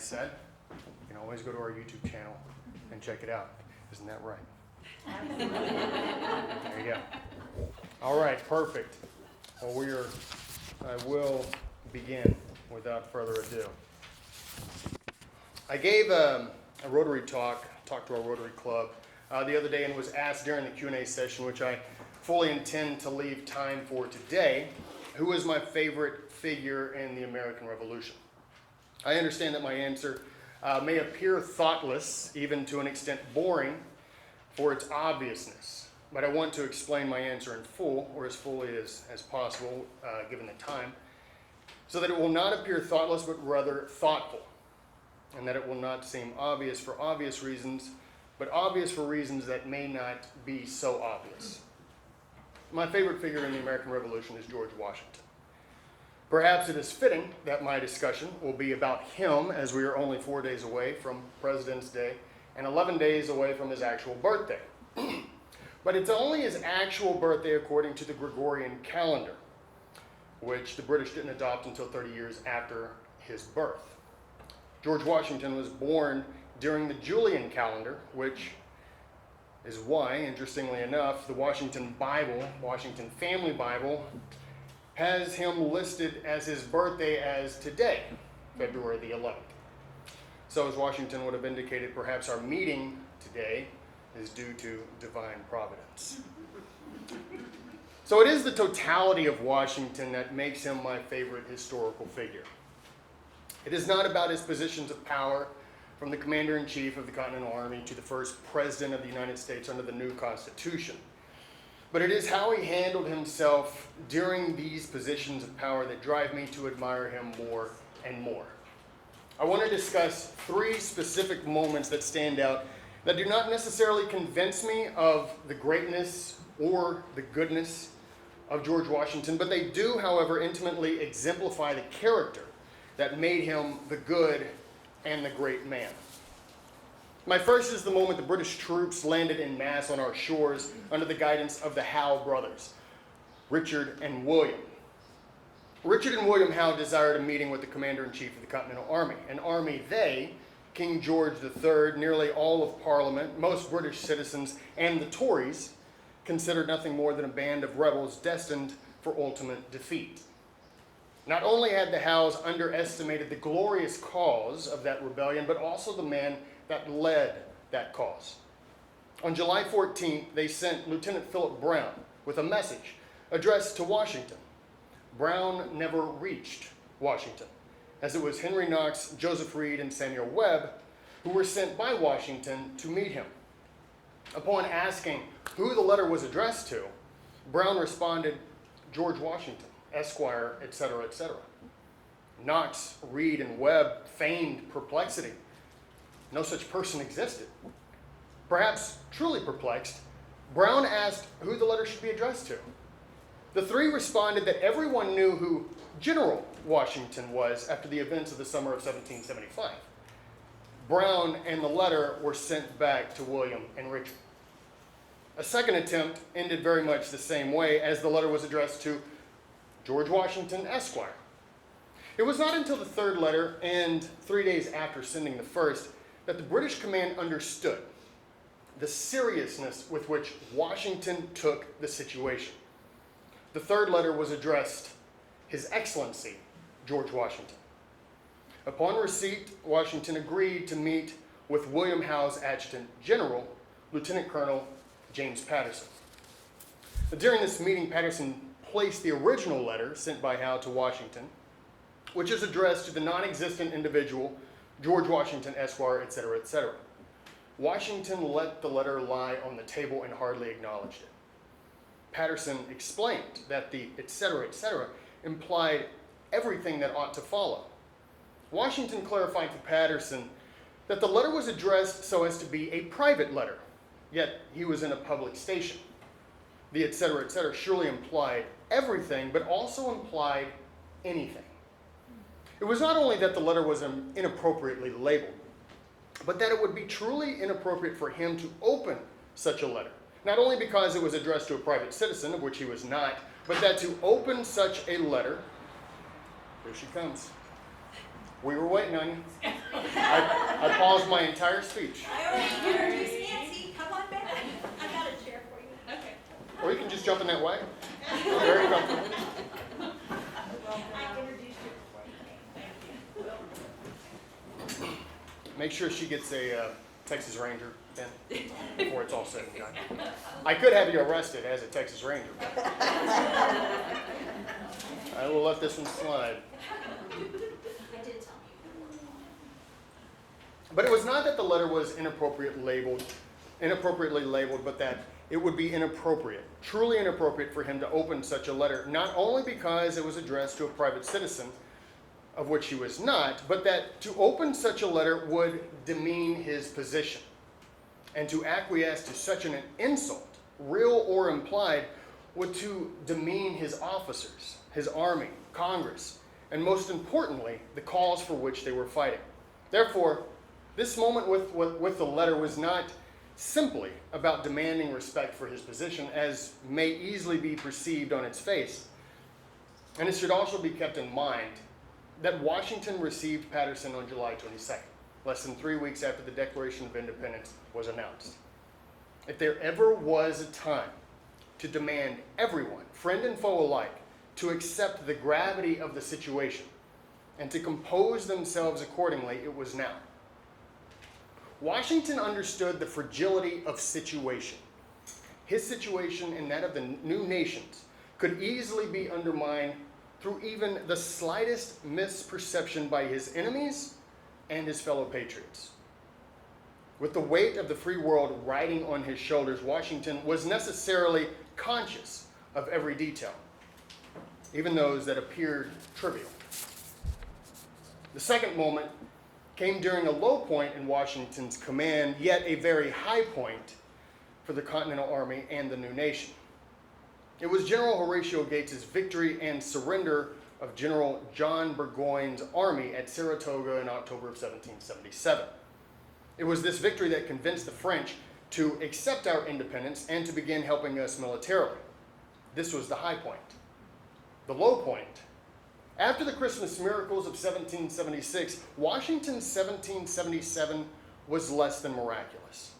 said, you can always go to our YouTube channel and check it out. Isn't that right? There you go. All right, perfect. Well, I will begin without further ado. I gave a Rotary talked to our Rotary Club the other day and was asked during the Q&A session, which I fully intend to leave time for today, who is my favorite figure in the American Revolution. I understand that my answer may appear thoughtless, even to an extent boring, for its obviousness. But I want to explain my answer in full, or as fully as possible, given the time, so that it will not appear thoughtless, but rather thoughtful, and that it will not seem obvious for obvious reasons, but obvious for reasons that may not be so obvious. My favorite figure in the American Revolution is George Washington. Perhaps it is fitting that my discussion will be about him, as we are only 4 days away from President's Day and 11 days away from his actual birthday. But it's only his actual birthday according to the Gregorian calendar, which the British didn't adopt until 30 years after his birth. George Washington was born during the Julian calendar, which is why, interestingly enough, the Washington Family Bible, has him listed as his birthday as today, February the 11th. So as Washington would have indicated, perhaps our meeting today is due to divine providence. So it is the totality of Washington that makes him my favorite historical figure. It is not about his positions of power, from the Commander-in-Chief of the Continental Army to the first President of the United States under the new Constitution. But it is how he handled himself during these positions of power that drive me to admire him more and more. I want to discuss 3 specific moments that stand out that do not necessarily convince me of the greatness or the goodness of George Washington, but they do, however, intimately exemplify the character that made him the good and the great man. My first is the moment the British troops landed en masse on our shores under the guidance of the Howe brothers, Richard and William. Richard and William Howe desired a meeting with the Commander-in-Chief of the Continental Army, an army they, King George III, nearly all of Parliament, most British citizens, and the Tories considered nothing more than a band of rebels destined for ultimate defeat. Not only had the Howes underestimated the glorious cause of that rebellion, but also the man that led that cause. On July 14th, they sent Lieutenant Philip Brown with a message addressed to Washington. Brown never reached Washington, as it was Henry Knox, Joseph Reed, and Samuel Webb who were sent by Washington to meet him. Upon asking who the letter was addressed to, Brown responded, George Washington, Esquire, etc., etc. Knox, Reed, and Webb feigned perplexity. No such person existed. Perhaps truly perplexed, Brown asked who the letter should be addressed to. The 3 responded that everyone knew who General Washington was after the events of the summer of 1775. Brown and the letter were sent back to William and Richard. A second attempt ended very much the same way, as the letter was addressed to George Washington, Esquire. It was not until the 3rd letter, and 3 days after sending the first, that the British command understood the seriousness with which Washington took the situation. The 3rd letter was addressed, His Excellency, George Washington. Upon receipt, Washington agreed to meet with William Howe's Adjutant General, Lieutenant Colonel James Patterson. During this meeting, Patterson placed the original letter sent by Howe to Washington, which is addressed to the non-existent individual, George Washington, Esquire, etc., etc. Washington let the letter lie on the table and hardly acknowledged it. Patterson explained that the etc., etc. implied everything that ought to follow. Washington clarified to Patterson that the letter was addressed so as to be a private letter, yet he was in a public station. The etc., etc. surely implied everything, but also implied anything. It was not only that the letter was inappropriately labeled, but that it would be truly inappropriate for him to open such a letter. Not only because it was addressed to a private citizen, of which he was not, but that to open such a letter, here she comes, We were waiting on you. I paused my entire speech. I already introduced Nancy. Come on back. I got a chair for you. Okay. Or you can just jump in that way. Very comfortable. I introduced you before you came. Thank you. Make sure she gets a Texas Ranger then, before it's all said and done. I could have you arrested as a Texas Ranger. But I will let this one slide. I did tell you. But it was not that the letter was inappropriately labeled, but that it would be inappropriate, truly inappropriate for him to open such a letter, not only because it was addressed to a private citizen, of which he was not, but that to open such a letter would demean his position. And to acquiesce to such an insult, real or implied, would to demean his officers, his army, Congress, and most importantly, the cause for which they were fighting. Therefore, this moment with the letter was not simply about demanding respect for his position, as may easily be perceived on its face. And it should also be kept in mind that Washington received Patterson on July 22nd, less than 3 weeks after the Declaration of Independence was announced. If there ever was a time to demand everyone, friend and foe alike, to accept the gravity of the situation and to compose themselves accordingly, it was now. Washington understood the fragility of situation. His situation and that of the new nations could easily be undermined through even the slightest misperception by his enemies and his fellow patriots. With the weight of the free world riding on his shoulders, Washington was necessarily conscious of every detail, even those that appeared trivial. The second moment came during a low point in Washington's command, yet a very high point for the Continental Army and the new nation. It was General Horatio Gates's victory and surrender of General John Burgoyne's army at Saratoga in October of 1777. It was this victory that convinced the French to accept our independence and to begin helping us militarily. This was the high point. The low point. After the Christmas miracles of 1776, Washington's 1777 was less than miraculous.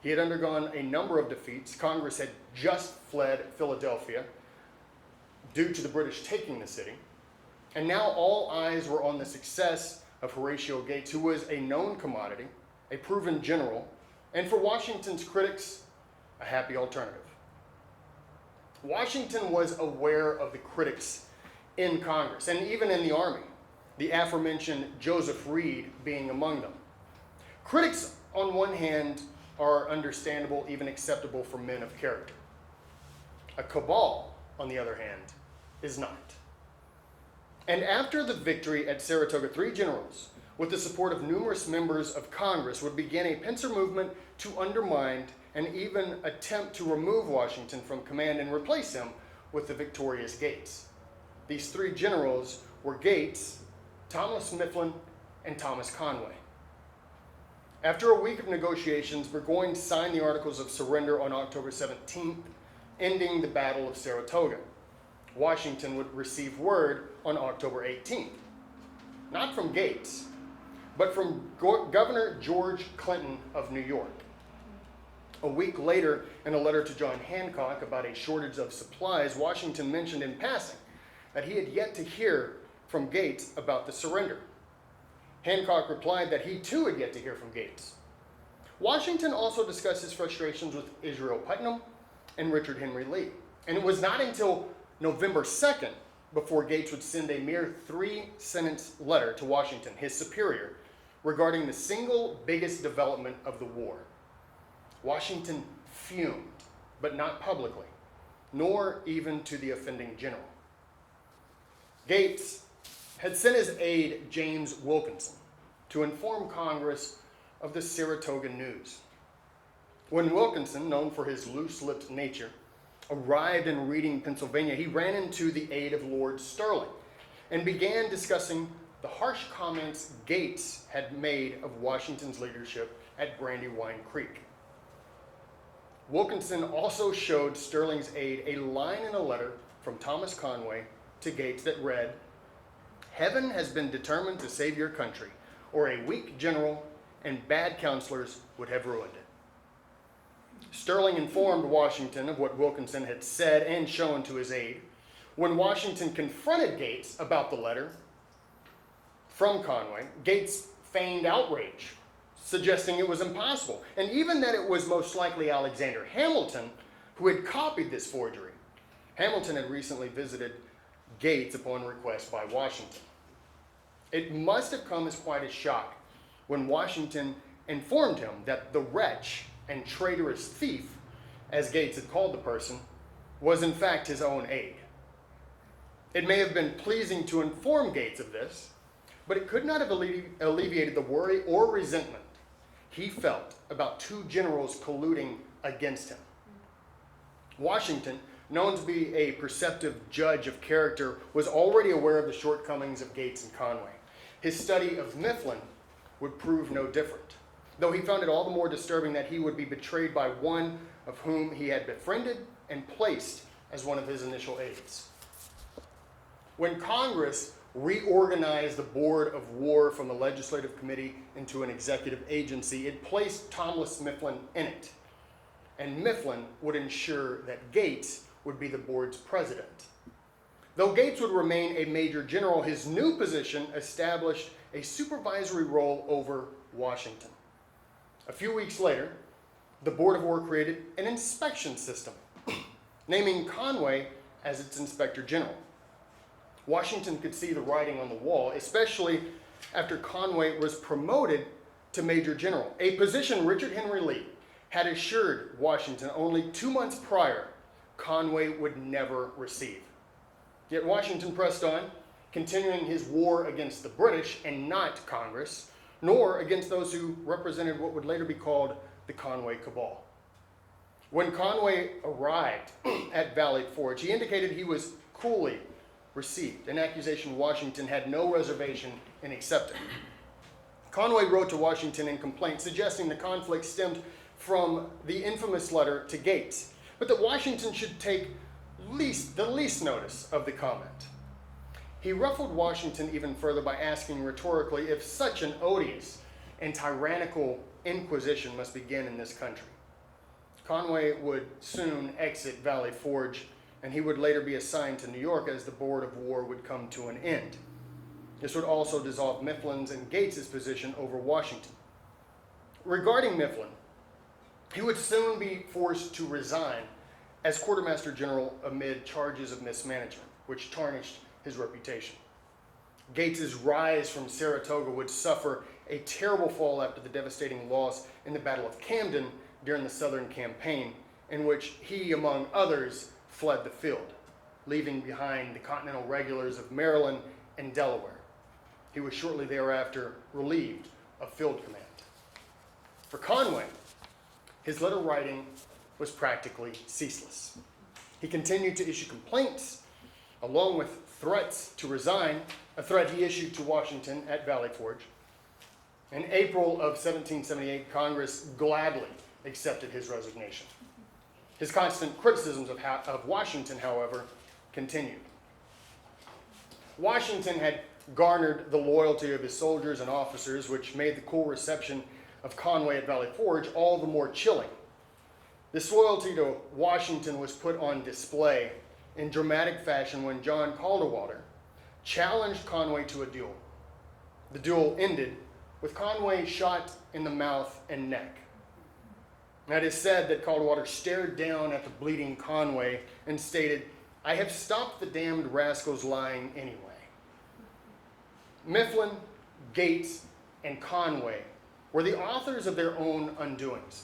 He had undergone a number of defeats. Congress had just fled Philadelphia due to the British taking the city. And now all eyes were on the success of Horatio Gates, who was a known commodity, a proven general, and for Washington's critics, a happy alternative. Washington was aware of the critics in Congress and even in the Army, the aforementioned Joseph Reed being among them. Critics, on one hand, are understandable, even acceptable for men of character. A cabal, on the other hand, is not. And after the victory at Saratoga, 3 generals, with the support of numerous members of Congress, would begin a pincer movement to undermine and even attempt to remove Washington from command and replace him with the victorious Gates. These 3 generals were Gates, Thomas Mifflin, and Thomas Conway. After a week of negotiations, Burgoyne signed the Articles of Surrender on October 17th, ending the Battle of Saratoga. Washington would receive word on October 18th, not from Gates, but from Governor George Clinton of New York. A week later, in a letter to John Hancock about a shortage of supplies, Washington mentioned in passing that he had yet to hear from Gates about the surrender. Hancock replied that he too had yet to hear from Gates. Washington also discussed his frustrations with Israel Putnam and Richard Henry Lee. And it was not until November 2nd before Gates would send a mere 3-sentence letter to Washington, his superior, regarding the single biggest development of the war. Washington fumed, but not publicly, nor even to the offending general. Gates had sent his aide, James Wilkinson, to inform Congress of the Saratoga news. When Wilkinson, known for his loose-lipped nature, arrived in Reading, Pennsylvania, he ran into the aid of Lord Sterling and began discussing the harsh comments Gates had made of Washington's leadership at Brandywine Creek. Wilkinson also showed Sterling's aide a line in a letter from Thomas Conway to Gates that read, Heaven has been determined to save your country, or a weak general and bad counselors would have ruined it. Sterling informed Washington of what Wilkinson had said and shown to his aide. When Washington confronted Gates about the letter from Conway, Gates feigned outrage, suggesting it was impossible, and even that it was most likely Alexander Hamilton who had copied this forgery. Hamilton had recently visited Gates upon request by Washington. It must have come as quite a shock when Washington informed him that the wretch and traitorous thief, as Gates had called the person, was in fact his own aide. It may have been pleasing to inform Gates of this, but it could not have alleviated the worry or resentment he felt about two generals colluding against him. Washington, known to be a perceptive judge of character, was already aware of the shortcomings of Gates and Conway. His study of Mifflin would prove no different, though he found it all the more disturbing that he would be betrayed by one of whom he had befriended and placed as one of his initial aides. When Congress reorganized the Board of War from the Legislative Committee into an executive agency, it placed Thomas Mifflin in it, and Mifflin would ensure that Gates would be the board's president. Though Gates would remain a major general, his new position established a supervisory role over Washington. A few weeks later, the Board of War created an inspection system, naming Conway as its inspector general. Washington could see the writing on the wall, especially after Conway was promoted to major general, a position Richard Henry Lee had assured Washington only 2 months prior Conway would never receive. Yet Washington pressed on, continuing his war against the British and not Congress, nor against those who represented what would later be called the Conway Cabal. When Conway arrived at Valley Forge, he indicated he was coolly received, an accusation Washington had no reservation in accepting. Conway wrote to Washington in complaint, suggesting the conflict stemmed from the infamous letter to Gates, but that Washington should take the least notice of the comment. He ruffled Washington even further by asking rhetorically if such an odious and tyrannical inquisition must begin in this country. Conway would soon exit Valley Forge, and he would later be assigned to New York as the Board of War would come to an end. This would also dissolve Mifflin's and Gates's position over Washington. Regarding Mifflin, he would soon be forced to resign as quartermaster general amid charges of mismanagement, which tarnished his reputation. Gates's rise from Saratoga would suffer a terrible fall after the devastating loss in the Battle of Camden during the Southern Campaign, in which he, among others, fled the field, leaving behind the Continental Regulars of Maryland and Delaware. He was shortly thereafter relieved of field command. For Conway, his letter writing was practically ceaseless. He continued to issue complaints, along with threats to resign, a threat he issued to Washington at Valley Forge. In April of 1778, Congress gladly accepted his resignation. His constant criticisms of Washington, however, continued. Washington had garnered the loyalty of his soldiers and officers, which made the cool reception of Conway at Valley Forge all the more chilling. This loyalty to Washington was put on display in dramatic fashion when John Calderwater challenged Conway to a duel. The duel ended with Conway shot in the mouth and neck. Now, it is said that Calderwater stared down at the bleeding Conway and stated, "I have stopped the damned rascals lying anyway." Mifflin, Gates, and Conway were the authors of their own undoings.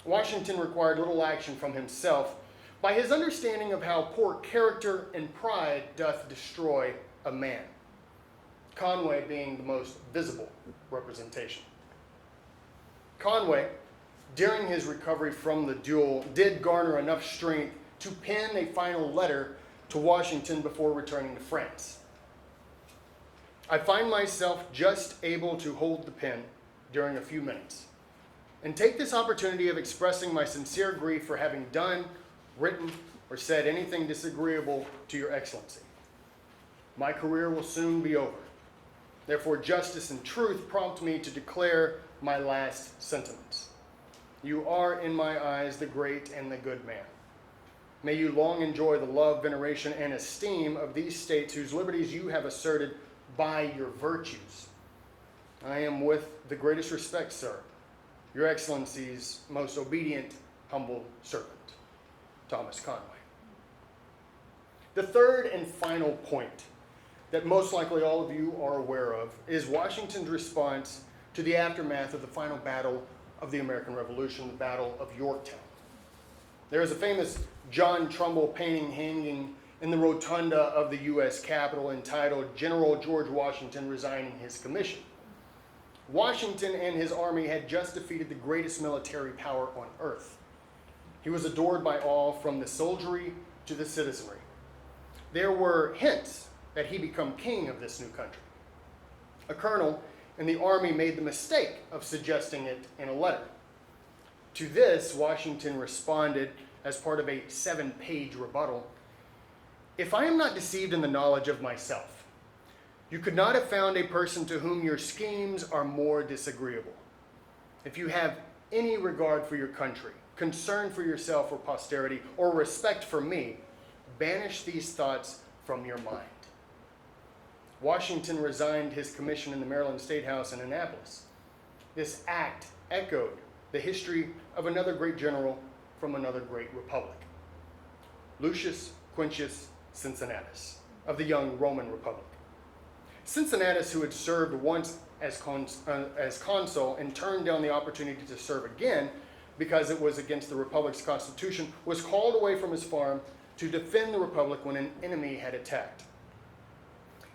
Washington required little action from himself by his understanding of how poor character and pride doth destroy a man, Conway being the most visible representation. Conway, during his recovery from the duel, did garner enough strength to pen a final letter to Washington before returning to France. I find myself just able to hold the pen during a few minutes and take this opportunity of expressing my sincere grief for having done, written, or said anything disagreeable to your excellency. My career will soon be over. Therefore, justice and truth prompt me to declare my last sentiments. You are, in my eyes, the great and the good man. May you long enjoy the love, veneration, and esteem of these states whose liberties you have asserted by your virtues. I am with the greatest respect, sir, Your Excellency's most obedient, humble servant, Thomas Conway. The third and final point that most likely all of you are aware of is Washington's response to the aftermath of the final battle of the American Revolution, the Battle of Yorktown. There is a famous John Trumbull painting hanging in the rotunda of the U.S. Capitol entitled General George Washington Resigning His Commission. Washington and his army had just defeated the greatest military power on earth. He was adored by all, from the soldiery to the citizenry. There were hints that he become king of this new country. A colonel in the army made the mistake of suggesting it in a letter. To this, Washington responded as part of a 7-page rebuttal, "If I am not deceived in the knowledge of myself, you could not have found a person to whom your schemes are more disagreeable. If you have any regard for your country, concern for yourself or posterity, or respect for me, banish these thoughts from your mind." Washington resigned his commission in the Maryland State House in Annapolis. This act echoed the history of another great general from another great republic, Lucius Quintus Cincinnatus of the young Roman Republic. Cincinnatus, who had served once as consul and turned down the opportunity to serve again because it was against the republic's constitution, was called away from his farm to defend the republic when an enemy had attacked.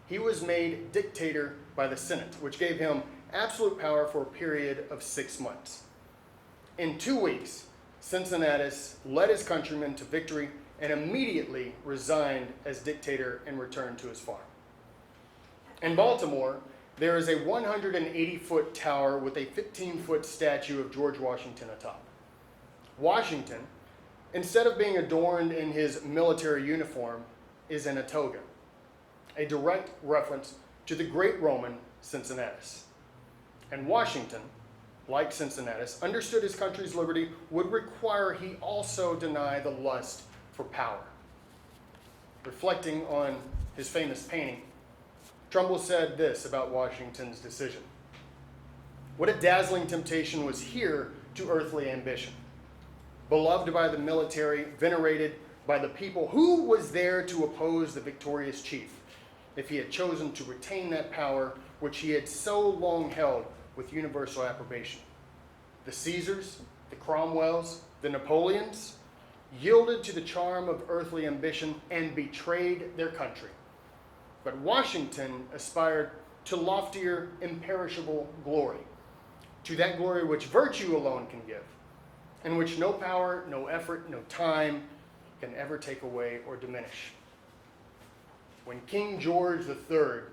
He was made dictator by the Senate, which gave him absolute power for a period of 6 months. In 2 weeks, Cincinnatus led his countrymen to victory and immediately resigned as dictator and returned to his farm. In Baltimore, there is a 180-foot tower with a 15-foot statue of George Washington atop. Washington, instead of being adorned in his military uniform, is in a toga, a direct reference to the great Roman Cincinnatus. And Washington, like Cincinnatus, understood his country's liberty would require he also deny the lust for power. Reflecting on his famous painting, Trumbull said this about Washington's decision: "What a dazzling temptation was here to earthly ambition. Beloved by the military, venerated by the people, who was there to oppose the victorious chief if he had chosen to retain that power which he had so long held with universal approbation? The Caesars, the Cromwells, the Napoleons yielded to the charm of earthly ambition and betrayed their country. But Washington aspired to loftier, imperishable glory, to that glory which virtue alone can give, and which no power, no effort, no time can ever take away or diminish." When King George III,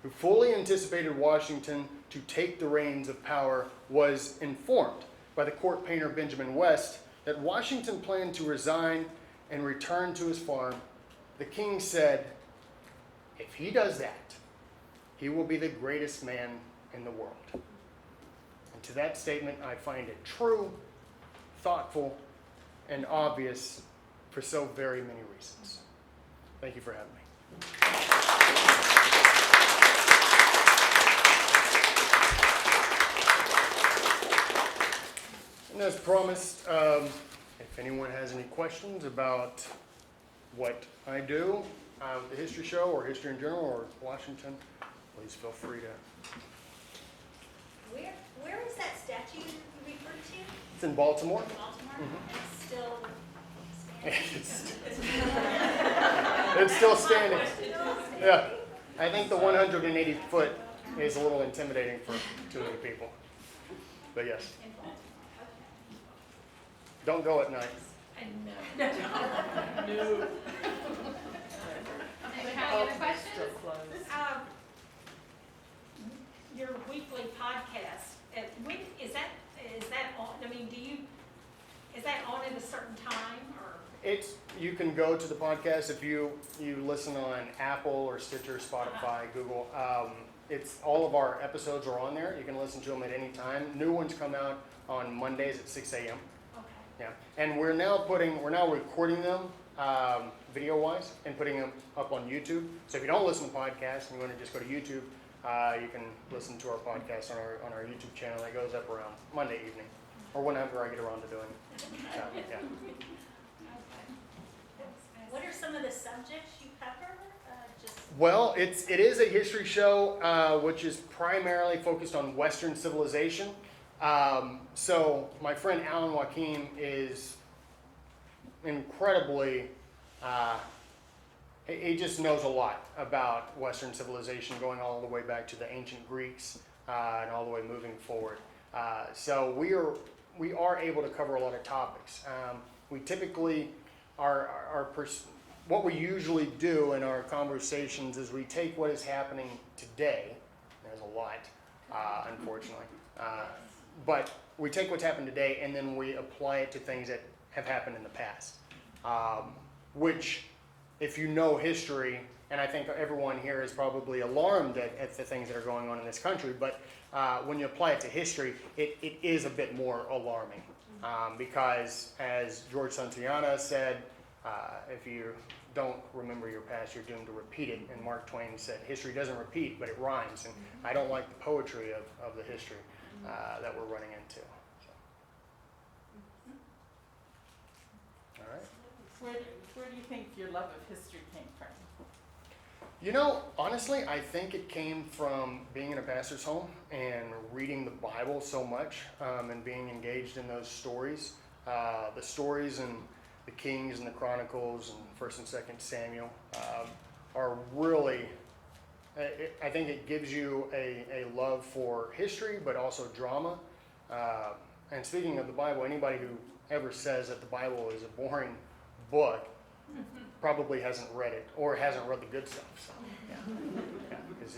who fully anticipated Washington to take the reins of power, was informed by the court painter Benjamin West that Washington planned to resign and return to his farm, the king said, "If he does that, he will be the greatest man in the world." And to that statement, I find it true, thoughtful, and obvious for so very many reasons. Thank you for having me. And as promised, if anyone has any questions about what I do, the history show or history in general or Washington, please feel free to. Where is that statue you referred to? It's in Baltimore. Baltimore? Mhm. It's still It's still standing. Yeah, I think the 180 foot is a little intimidating for too many people. But yes, in Baltimore. don't go at night. Okay. No. Anybody have any other questions? Your weekly podcast, when is that on? I mean, is that on at a certain time or? You can go to the podcast if you listen on Apple or Stitcher, Spotify, Google. It's all of our episodes are on there. You can listen to them at any time. New ones come out on Mondays at 6 a.m. Okay. Yeah, and we're now recording them video-wise and putting them up on YouTube. So if you don't listen to podcasts and you want to just go to YouTube, you can listen to our podcast on our YouTube channel. That goes up around Monday evening or whenever I get around to doing it. So, yeah. What are some of the subjects you cover? Well, it is a history show, which is primarily focused on Western civilization. So my friend Alan Joaquin is incredibly, he just knows a lot about Western civilization, going all the way back to the ancient Greeks and all the way moving forward. So we are able to cover a lot of topics. We typically what we usually do in our conversations is we take what is happening today. There's a lot, unfortunately. But we take what's happened today and then we apply it to things that have happened in the past. Which, if you know history, and I think everyone here is probably alarmed at the things that are going on in this country, but when you apply it to history, it is a bit more alarming. Because as George Santayana said, if you don't remember your past, you're doomed to repeat it. And Mark Twain said, history doesn't repeat, but it rhymes. And I don't like the poetry of the history that we're running into. So. All right. Where do you think your love of history came from? You know, honestly, I think it came from being in a pastor's home and reading the Bible so much and being engaged in those stories. The stories and the Kings and the Chronicles and 1st and 2nd Samuel are really, I think it gives you a love for history, but also drama. And speaking of the Bible, anybody who ever says that the Bible is a boring book probably hasn't read it or hasn't read the good stuff. So, yeah, because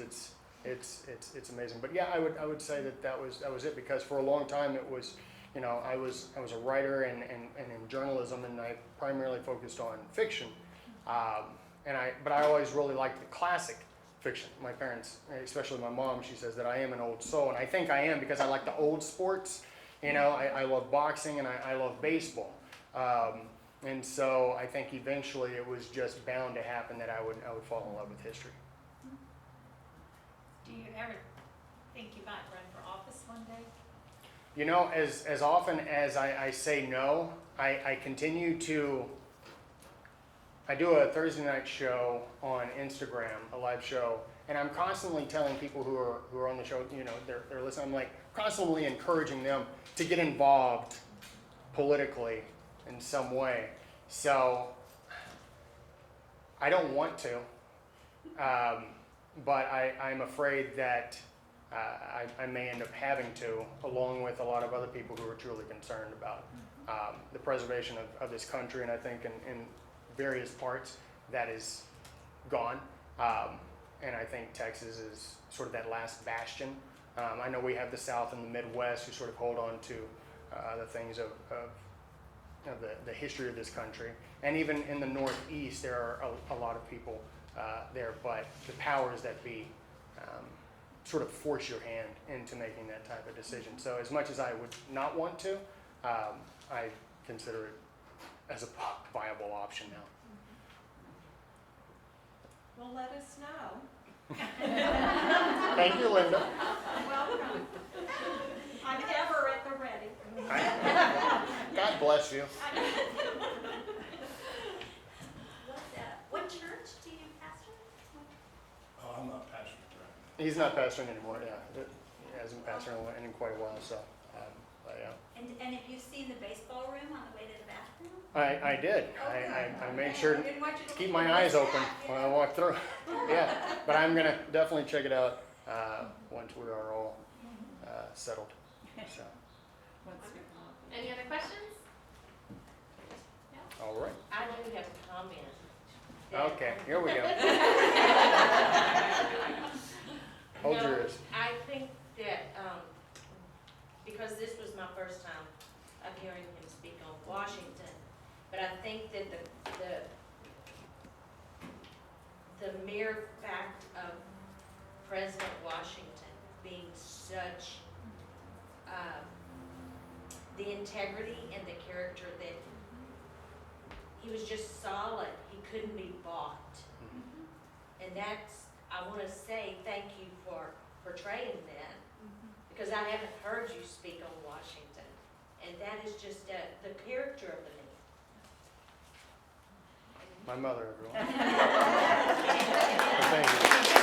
it's amazing. But yeah, I would say that was it, because for a long time it was. You know, I was a writer and in journalism, and I primarily focused on fiction. But I always really liked the classic fiction. My parents, especially my mom, she says that I am an old soul, and I think I am because I like the old sports. You know, I love boxing and I love baseball. And so I think eventually it was just bound to happen that I would fall in love with history. Do you ever think you might run for office one day? You know, as often as I say no, I continue to. I do a Thursday night show on Instagram, a live show, and I'm constantly telling people who are on the show, you know, they're listening. I'm like constantly encouraging them to get involved politically in some way. So I don't want to, but I'm afraid that. I may end up having to, along with a lot of other people who are truly concerned about the preservation of this country. And I think in various parts that is gone. And I think Texas is sort of that last bastion. I know we have the South and the Midwest who sort of hold on to the things of the history of this country. And even in the Northeast, there are a lot of people there, but the powers that be sort of force your hand into making that type of decision. So as much as I would not want to, I consider it as a viable option now. Well, let us know. Thank you, Linda. Welcome. I'm ever at the ready. God bless you. What church do you pastor? Oh, I'm not passionate. He's not pastoring anymore, yeah. He hasn't pastored in quite a while, so, but yeah. And have you seen the baseball room on the way to the bathroom? I did. Oh, I made sure I didn't want you to to keep leave my it eyes like open that, when I walk through. Yeah, but I'm gonna definitely check it out once we are all settled. So, Any other questions? all right. I do have a comment. Okay, here we go. Hold No, yours. I think that, because this was my first time of hearing him speak on Washington, But I think that the mere fact of President Washington being such, the integrity and the character that he was just solid, he couldn't be bought. And that's, I want to say thank you for portraying that, because I haven't heard you speak on Washington. And that is just the character of the man. My mother, everyone. Thank you.